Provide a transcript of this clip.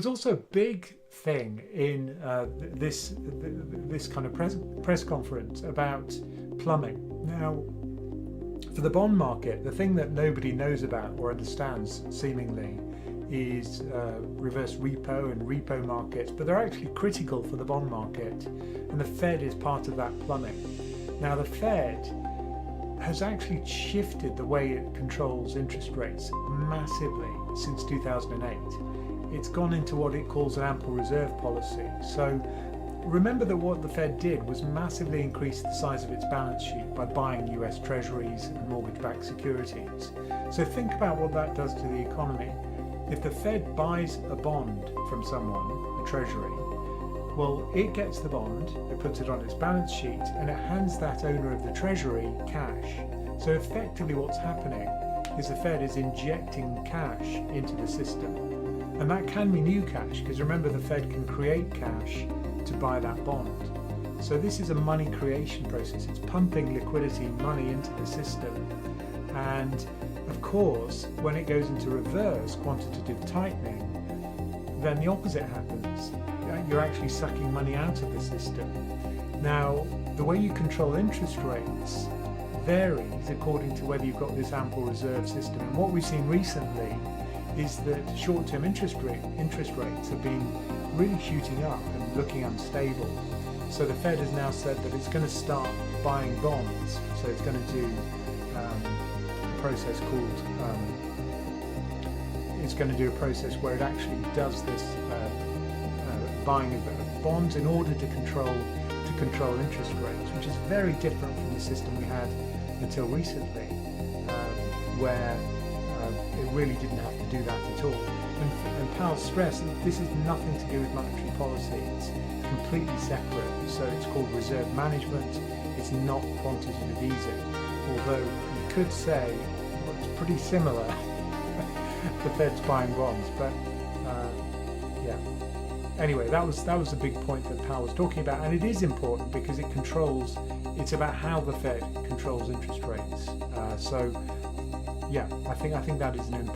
There's also a big thing in this kind of press conference about plumbing. Now, for the bond market, the thing that nobody knows about or understands seemingly is reverse repo and repo markets, but they're actually critical for the bond market, and the Fed is part of that plumbing. Now, the Fed has actually shifted the way it controls interest rates massively since 2008. It's gone into what it calls an ample reserve policy. So remember that what the Fed did was massively increase the size of its balance sheet by buying US treasuries and mortgage-backed securities. So think about what that does to the economy. If the Fed buys a bond from someone, a treasury, well, it gets the bond, it puts it on its balance sheet, and it hands that owner of the treasury cash. So effectively what's happening is the Fed is injecting cash into the system. And that can be new cash, because remember, the Fed can create cash to buy that bond. So this is a money creation process. It's pumping liquidity, money into the system. And of course, when it goes into reverse quantitative tightening, then the opposite happens. You're actually sucking money out of the system. Now, the way you control interest rates varies according to whether you've got this ample reserve system. And what we've seen recently is that short-term interest rates have been really shooting up and looking unstable. So the Fed has now said that it's going to start buying bonds. So it's going to do a process called where it actually does this buying of bonds in order to control interest rates, which is very different from the system we had until recently, where it really didn't have to do that at all. And Powell stressed that this is nothing to do with monetary policy. It's completely separate. So it's called reserve management. It's not quantitative easing. Although you could say, well, it's pretty similar. The Fed's buying bonds, but yeah. Anyway, that was the big point that Powell was talking about, and it is important because it's about how the Fed controls interest rates. So yeah, I think that is an important